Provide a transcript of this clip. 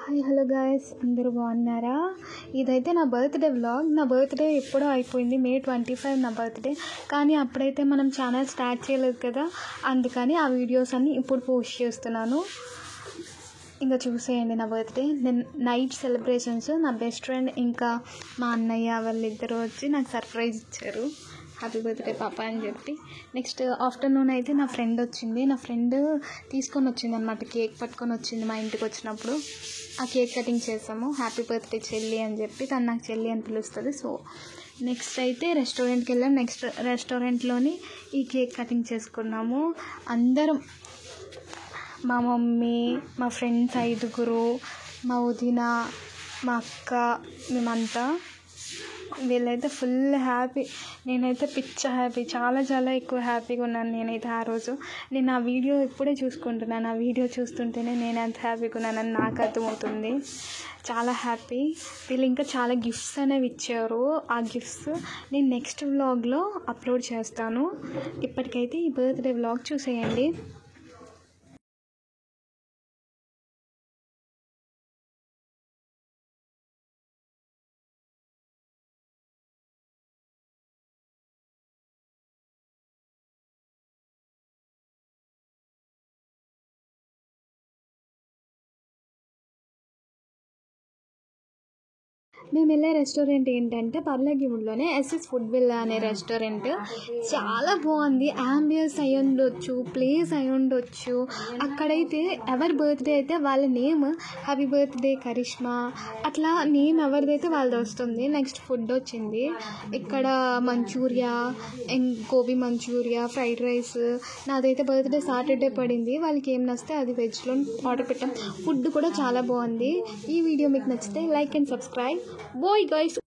Hi hello guys, అందరూ బాగున్నారా? ఇదైతే నా బర్త్డే వ్లాగ్. నా బర్త్డే ఎప్పుడో అయిపోయింది, May 25 నా బర్త్డే. కానీ అప్పుడైతే మనం ఛానల్ స్టార్ట్ చేయలేదు కదా, అందుకని ఆ వీడియోస్ అన్నీ ఇప్పుడు పోస్ట్ చేస్తున్నాను. ఇంకా చూసేయండి నా బర్త్డే. నేను నైట్ సెలబ్రేషన్స్, నా బెస్ట్ ఫ్రెండ్ ఇంకా మా అన్నయ్య వాళ్ళిద్దరూ వచ్చి నాకు సర్ప్రైజ్ ఇచ్చారు, హ్యాపీ బర్త్డే పాప అని చెప్పి. నెక్స్ట్ ఆఫ్టర్నూన్ అయితే నా ఫ్రెండ్ వచ్చింది. నా ఫ్రెండ్ తీసుకొని వచ్చింది అనమాట, కేక్ పట్టుకొని వచ్చింది మా ఇంటికి వచ్చినప్పుడు. ఆ కేక్ కటింగ్ చేసాము, హ్యాపీ బర్త్డే చెల్లి అని చెప్పి. తను నాకు చెల్లి అని పిలుస్తుంది. సో నెక్స్ట్ అయితే రెస్టారెంట్కి వెళ్ళాము. నెక్స్ట్ రెస్టారెంట్లోని ఈ కేక్ కటింగ్ చేసుకున్నాము అందరం. మా మమ్మీ, మా ఫ్రెండ్స్ 5, మా వదిన, మా అక్క, మేమంతా. వీళ్ళైతే ఫుల్ హ్యాపీ, నేనైతే పిచ్చ హ్యాపీ, చాలా చాలా ఎక్కువ హ్యాపీగా ఉన్నాను నేనైతే ఆ రోజు. నేను ఆ వీడియో ఇప్పుడే చూసుకుంటున్నాను, ఆ వీడియో చూస్తుంటేనే నేను ఎంత హ్యాపీగా ఉన్నానని నాకు అర్థమవుతుంది. చాలా హ్యాపీ. వీళ్ళు ఇంకా చాలా గిఫ్ట్స్ అనేవి ఇచ్చారు. ఆ గిఫ్ట్స్ నేను నెక్స్ట్ వ్లాగ్లో అప్లోడ్ చేస్తాను. ఇప్పటికైతే ఈ బర్త్డే వ్లాగ్ చూసేయండి. మేము వెళ్ళే రెస్టారెంట్ ఏంటంటే పర్లాగివుడ్లోనే ఎస్ఎస్ ఫుడ్ విల్లా అనే రెస్టారెంట్. చాలా బాగుంది. యాంబియన్స్ అయి ఉండొచ్చు, ప్లేస్ అయి ఉండొచ్చు. అక్కడైతే ఎవరి బర్త్డే అయితే వాళ్ళ నేమ్ హ్యాపీ బర్త్డే కరిష్మా, అట్లా నేమ్ ఎవరిదైతే వాళ్ళది వస్తుంది. నెక్స్ట్ ఫుడ్ వచ్చింది ఇక్కడ Manchuria, gobi Manchuria, fried rice. నాదైతే బర్త్డే సాటర్డే పడింది, వాళ్ళకి ఏం నచ్చితే అది వెజ్లో ఆర్డర్ పెట్టాం. ఫుడ్ కూడా చాలా బాగుంది. ఈ వీడియో మీకు నచ్చితే like and subscribe. Bye guys.